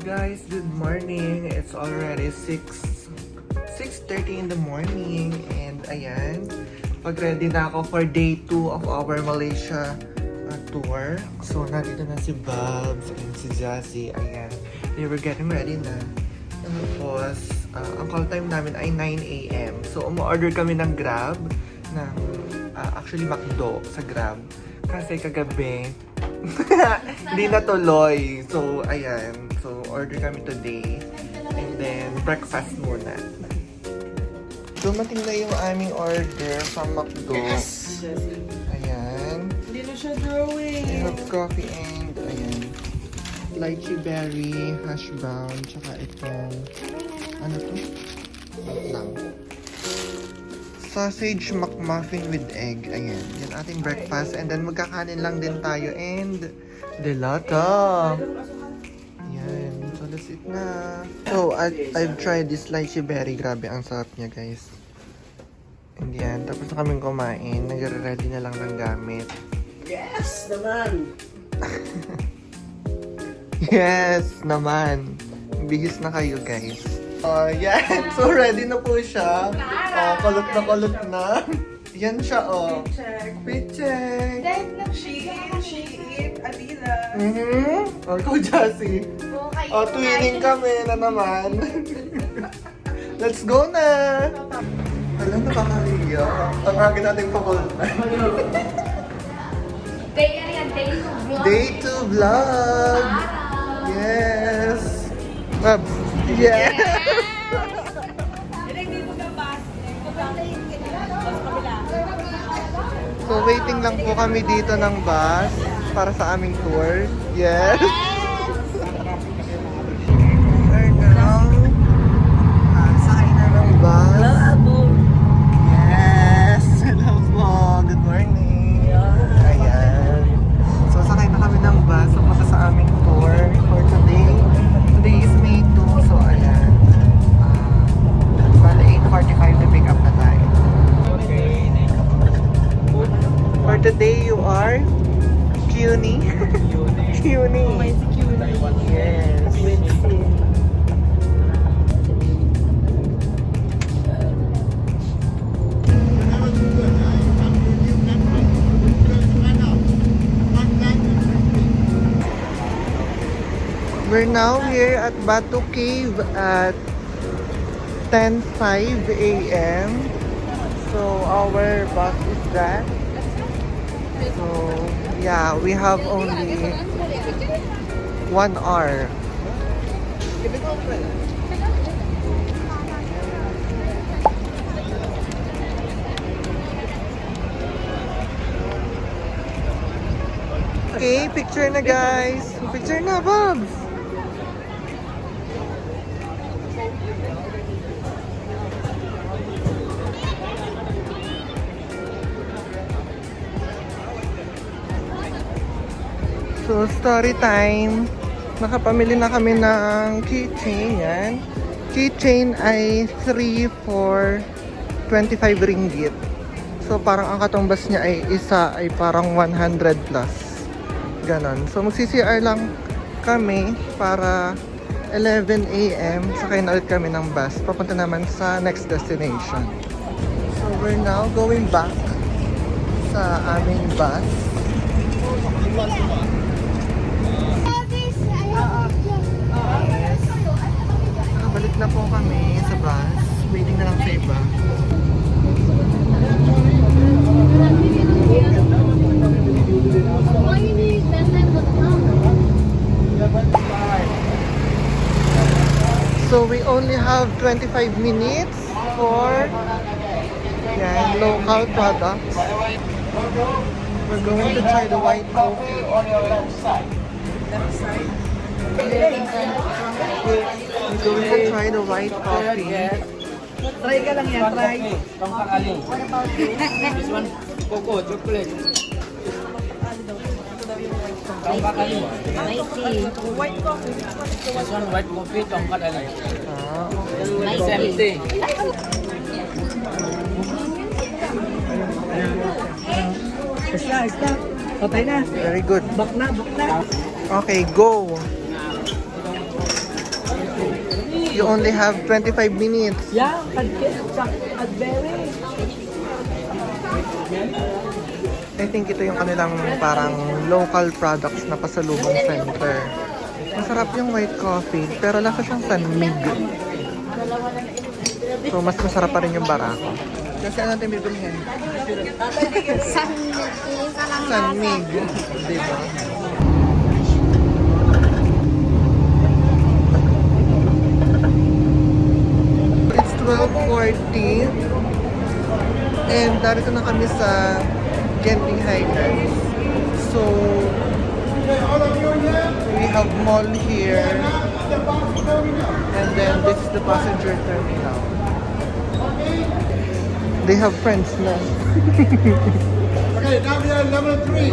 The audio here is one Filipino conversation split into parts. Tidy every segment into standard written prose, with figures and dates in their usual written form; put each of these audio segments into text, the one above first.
guys, good morning. It's already 6:30 in the morning and ayan, pag-ready na ako for day 2 of our Malaysia tour. So nandito na si Babs and si Jassy. Ayan, they were getting ready na. Tapos, ang call time namin ay 9 a.m. So umu-order kami ng Grab, ng actually McDo sa Grab. Kasi kagabi, hindi natuloy. So, ayan. So, order kami today. And then, breakfast muna. Dumating na yung aming order from McDo. Yes! Ayan. Hindi na siya drawing. We have coffee and, ayan, lychee berry, hash brown, tsaka itong, ano to? Wait lang. Sausage McMuffin with egg. Ayan, yan ating breakfast. And then magkakanin lang din tayo. And delata. Yan. So that's it na. So I've tried this lychee berry. Grabe, ang sarap niya guys. And yan, tapos na kaming kumain. Nagre-ready na lang ng gamit. Yes naman! Yes naman. Bihis na kayo guys. Yan. So, ready na po siya. Kulot na kulot na. Yan siya, Fit check. She eat, Adila. Ikaw, Jassy. Twinning kami na naman. Let's go na. Alam, nakakahiya. Ang agad nating pakulot na. Day 2 vlog. Yes. Babs. Yeah. So waiting lang po kami dito ng bus para sa aming tour. Yes. Right now, sakay na ng bus. Hello, Abo. Yes. Hello po. Good morning. Ayan. So sakay na kami ng bus. So punta sa aming tour for today. Today is May 2. So ayan. Bale 8:45 to pick up na tayo. For today you are CUNY. CUNY. Yes. We're now here at Batu Cave at 10:05 a.m. So our bus is that. So yeah, we have only 1 hour. Okay, picture na guys. Picture na, Babs. So, story time. Nakapamili na kami ng keychain. Yan. Keychain ay 3 for 25 ringgit. So, parang ang katumbas niya ay isa ay parang 100 plus. Ganon. So, magsi-CR lang kami para 11 a.m. Sakay na ulit kami ng bus. Papunta naman sa next destination. So, we're now going back sa aming bus. Nakabalik na po kami sa bus. Waiting na lang sa iba. So we only have 25 minutes for local products. We're going to try the white coffee. We're going to try the white coffee. Try ka lang yan, try. This one, cocoa, chocolate. White coffee. This one, white coffee, tongkat aling. Okay. Same thing. Isla. Okay na. Very good. Bak na. Okay, go. You only have 25 minutes. Yeah, Cadbury. I think ito yung kanilang parang local products na pasalubong center. Masarap yung white coffee, pero lasa siyang sanmig. So, mas masarap pa rin yung barako. Kasi ano natin bibilhin? Sanmig. Diba? It's 12:40. And darito na kami sa Genting Highlands. So, we have mall here. And then this is the passenger terminal. They have friends na. Okay, now we are level 3.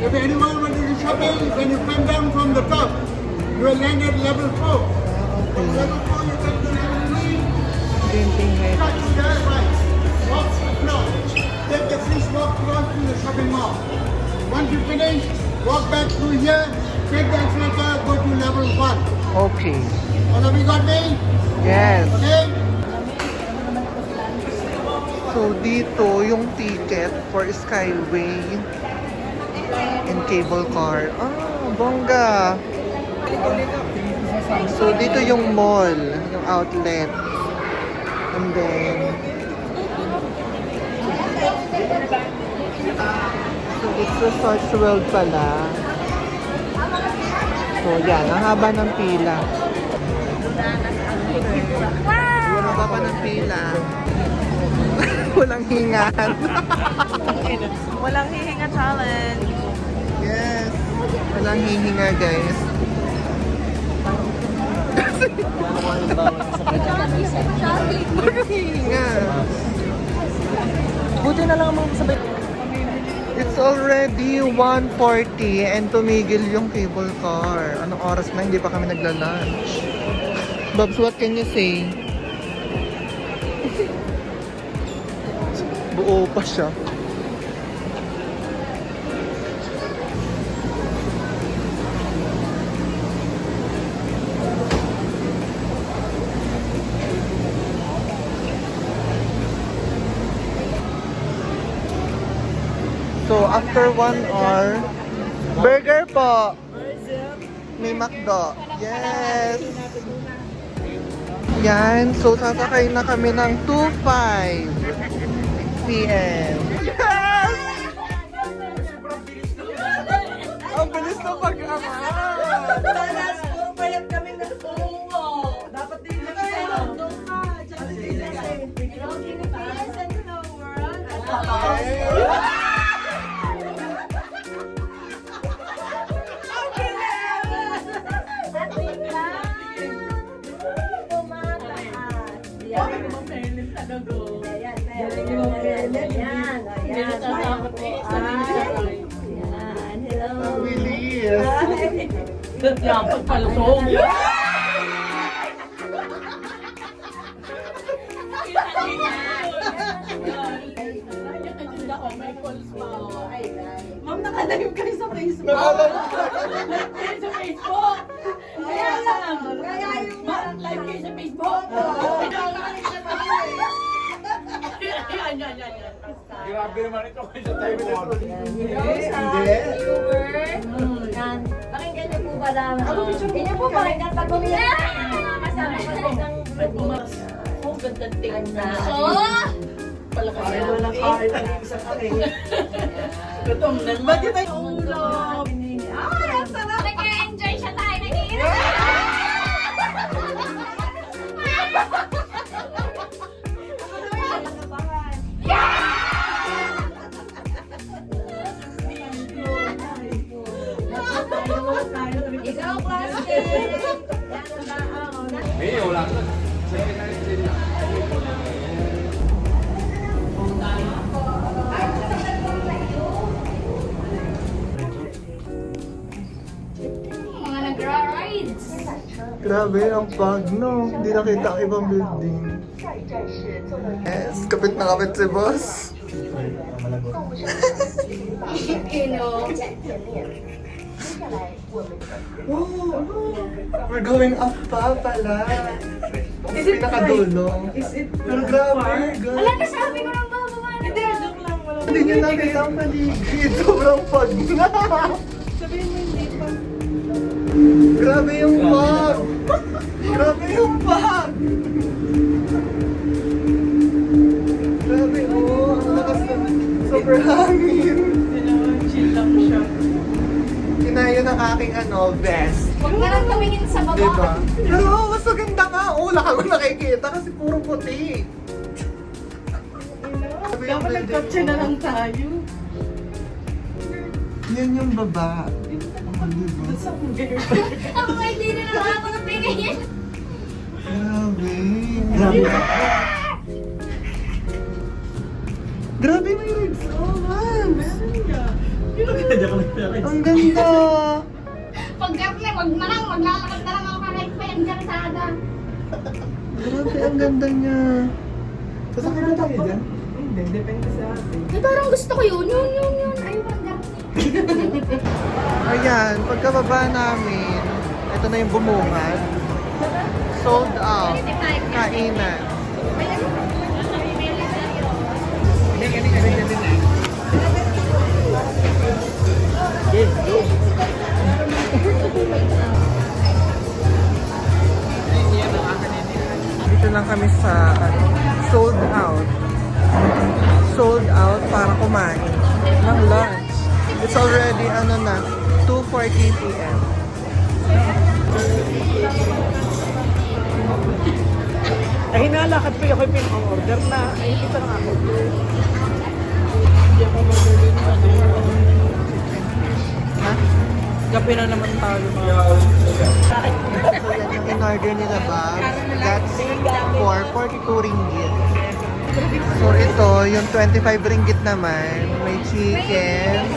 If anyone want to do shopping, when you come down from the top, you will land at level 4. From level 4, you come to level 3. Genting Highlands. Cut to there, right. Walk across. Take the fish walk across to the shopping mall. Once you finish, walk back through here, take the escalator, go to level 1. Okay. All of you got me? Yes. Okay? So, dito yung ticket for Skyway and cable car. Ah, bongga! So, dito yung mall, yung outlet. And then, so, it's Resorts World pala. So, yan. Ang haba ng pila. Ang haba ng pila. Walang hingan. Walang hihinga challenge. Yes. Walang hihinga, guys. Walang hihinga. Buti na lang mga sabay. It's already 1:40 and tumigil yung cable car. Anong oras na? Hindi pa kami nagla-lunch. Babs, what can you say? Buo pa siya. So, after 1 hour, burger po. May McDo. Yes. Yan. So, sasakay na kami ng 2:05 p.m. Yes! Ang bilis na pag-aman. Talas po, payat kami na tungo. Dapat din na kayo. Ang bilis. Yan, pagpalusong. Ma'am, nakalive kayo sa Facebook. Nakalive sa Facebook. Kaya lang. Kaya yung live kayo sa Facebook. Yan. Grabe naman ito kayo sa time na ito. Yan. Pakinggan niyo po ba lang? Ganyan po pakinggan pag umiyak. Masama po ng Oh, ganda tingnan. Palakas Ay, na. walang kahit ang isang kami. Gutom na. Ba't yun tayo ulam? Ay, ang sarap! Nag-enjoy siya tayo. Nag-iinit! Ikaw, plastic! Yan ang baon. Eh, wala na. Mga nagra-rides. Grabe, ang pag, no? Hindi nakita ang ibang building. Yes, kapit na kapit si boss. Hello. Oh, we're going up pa pala. Is it pinakadulo? Is it Pero grabe, guys. Wala na sabi ko lang bababa na. Hindi, joke lang. Wala. Hindi nyo nakita ang paligid. Sobrang pag na. Sabihin mo hindi pa. Grabe yung pag. Grabe yung pag. Grabe, oh. Ang lakas na. Super hangin. Chill lang siya. Kinayo ng aking vest. Huwag ka lang tumingin sa baba. Diba? Pero mas maganda nga. Oh, wala kang nakikita kasi puro puti. Sabi yung Dapat building, nagkotse na lang tayo. Yan yung baba. Oh, diba? That's so weird. Ako nga hindi na lang ako tumingin. Grabe. Grabe. Grabe may rigs. Oh, man. Ang ganda. Pagkakli, wag na lang, maglalakad na lang ako kahit pa yung karsada. Grabe, ang ganda niya. Sasakay na tayo dyan? Hindi, depende sa atin. Eh, parang gusto ko yun. Yun. Ayaw ang ganda. Ayan, pagkababa namin, ito na yung bumungad. Sold out. Kainan. Dito lang kami sa sold out. Sold out para kumain ng lunch. It's already 2:40 p.m. Ay, hinalakad pa ako yung pin-order na. Ay, ito lang ako. Hindi ako magaling. Ha? Gabi na naman tayo. So yan yung in-order nila ba? That's for 42 ringgit. So ito, yung 25 ringgit naman, may chicken,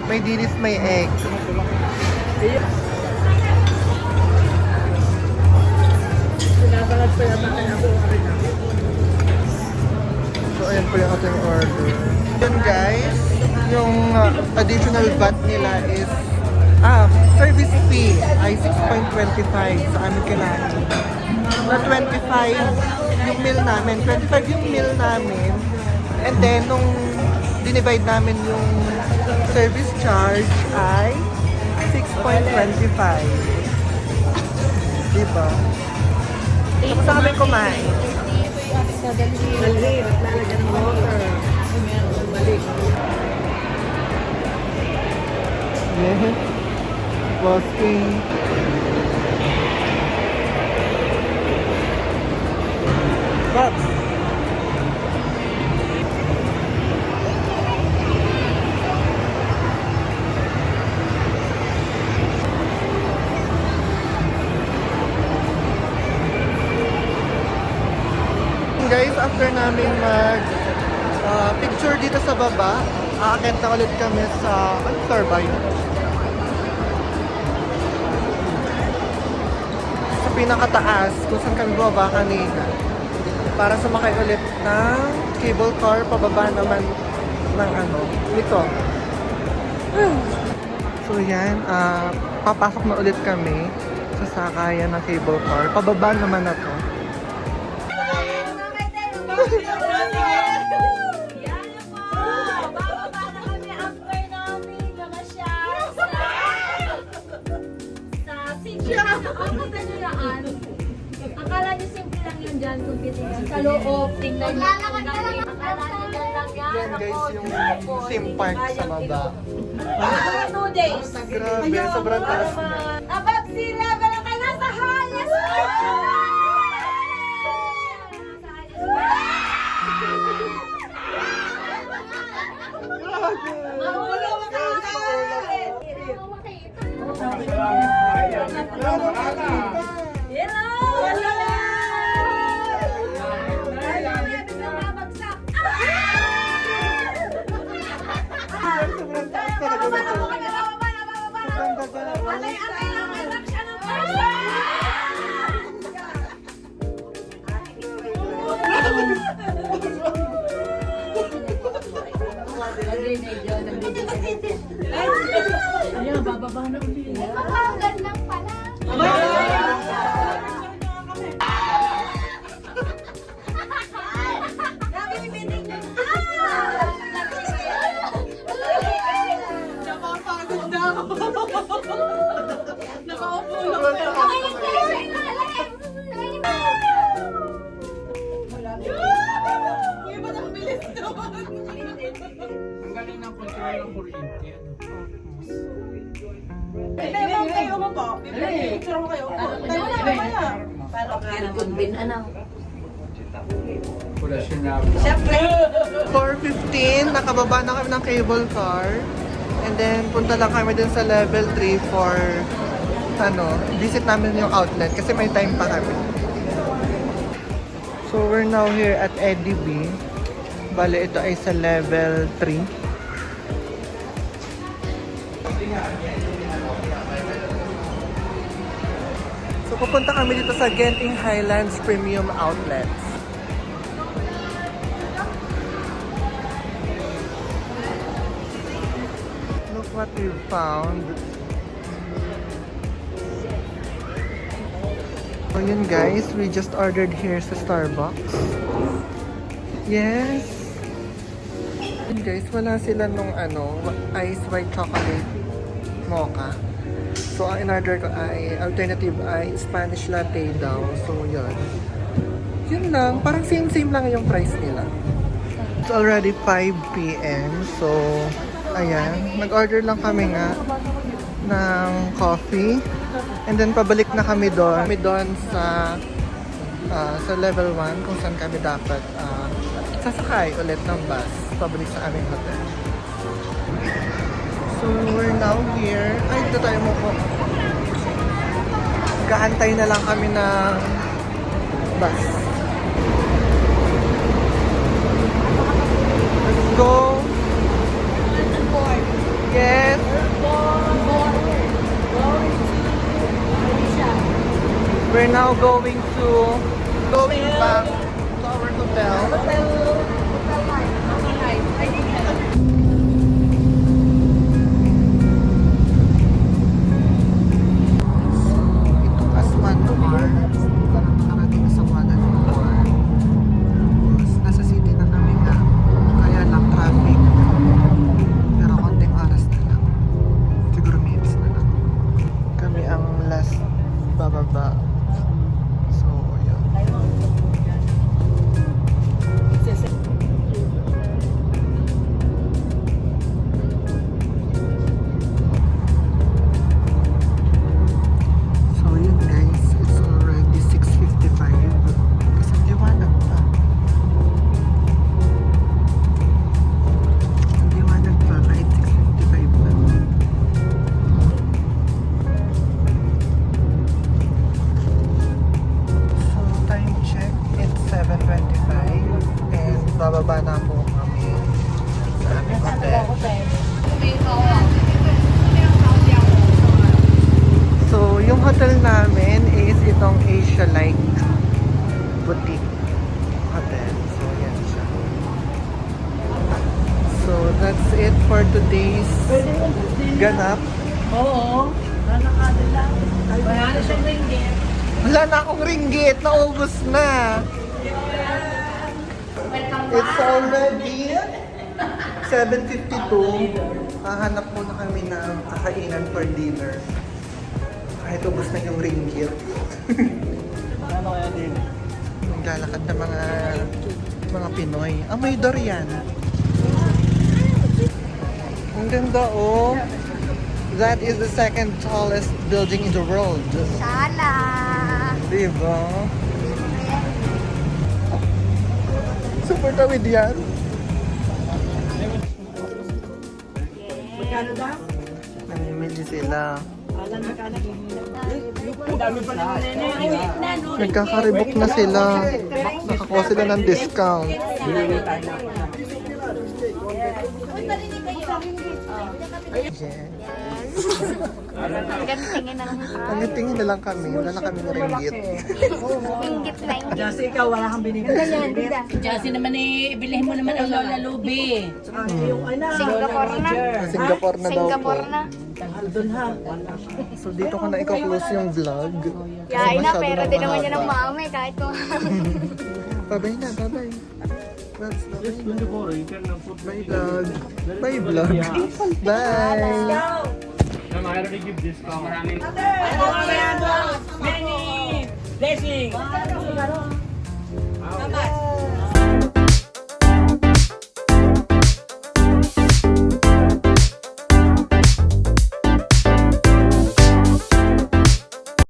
may dilis, may egg. Sinabalad pa yata kaya ako. So ayan po yung ating order. Yun guys, yung additional VAT nila is service fee ay 6.25 sa amin kailangan. Na 25 yung meal namin. 25 yung meal namin. And then, nung dinivide namin yung service charge ay 6.25. Diba? Tapos sa kami kumain. Dalhin at lalagyan ng water. Balik. Yes. Busking. But guys, after namin mag picture dito sa baba, aakit na ulit kami sa floor ba yun? Sa pinakataas, kung saan kami bumaba kanina. Para sumakay ulit ng cable car, pababa naman ng nito. So yan, papasok na ulit kami sa sakayan ng cable car. Pababa naman na to. Yan po! Bababa na kami after namin namasyal sa city. Ang punta nyo yan. Akala nyo simple lang yun dyan kung titignan sa loob. Tingnan nyo. Akala nyo lang yan. Yan guys, yung theme park sa baba. 2 days. Grabe, sobrang taas na. Above sea level ang kanya sa highest point! Mahulo makakalit! Hello! Wala! Sobrang taas talaga na to. Sobrang daga. Ayan, bababa na ulit. Wala siya na. 4:15, nakababa na kami ng cable car. And then, punta lang kami dun sa level 3 for, visit namin yung outlet kasi may time pa kami. So, we're now here at Eddie B. Bale, ito ay sa level 3. So, pupunta kami dito sa Genting Highlands Premium Outlets. Look what we found. So yun guys, we just ordered here sa Starbucks. Yes! Yun guys, wala sila nung ice white chocolate mocha. So ang in-order ko ay, alternative ay Spanish latte daw. So yun. Yun lang, parang same lang yung price nila. It's already 5 p.m. So, ayan. Nag-order lang kami nga ng coffee. And then, pabalik na kami doon. Kami doon sa level 1 kung saan kami dapat sasakay ulit ng bus. Pabalik sa aming hotel. So, we're now here. Ay, dito tayo mo po. Gaantay na lang kami ng bus. Let's go! Yes! We're now going back to our hotel. Itong Aswan Noir, parang nakarating na sa Wanan Noir. Nasa city na kami nga, kaya lang traffic. Pero konting oras na lang. Siguro minutes na lang. Kami ang last bababa. So, yun. So, yun guys. It's already 6:55. Kasi liwanag pa. Liwanag pa kahit 6:55 na. So, time check, it's 7:25 and bababa na po kami sa aming hotel. So, yung hotel namin is itong Asia Like Boutique Hotel. So, yan siya. So, that's it for today's ganap. Oo. Nanakado lang. Wala na siyang ringgit. Wala na akong ringgit, naubos na. It's already 7:52. Hahanap muna kami ng kakainan for dinner. Kahit ubos na yung ringgit. Ano kaya din? Naglalakad na mga Pinoy. May durian. Ang ganda oh. That is the second tallest building in the world. Sana! Diba? Super tawid yan. Magkano daw? Namimili sila. Alam na kanak. Ang dami pa naman na. Nagkakaribok na sila. Nakakuha sila ng discount. Yes. Hanggang tingin na lang tayo. Ang tingin na lang kami. Wala na kami ng ringgit. Inggit na inggit. Jasi, ikaw wala kang binibili. Ganyan, bida. Jasi naman bilhin mo naman ang Lola Luby. Yung ano, Singapore na. Singapore na daw po. Singapore na. doon ha. So dito ko na i-close yung vlog. Yain na, masyado pero na di naman mahaba. yan ang maamay kahit kung Bye-bye na, bye-bye. That's Just 24, you can put bye vlog. Bye vlog. Bye. Ma'am, I already give discount. Maraming Many blessings.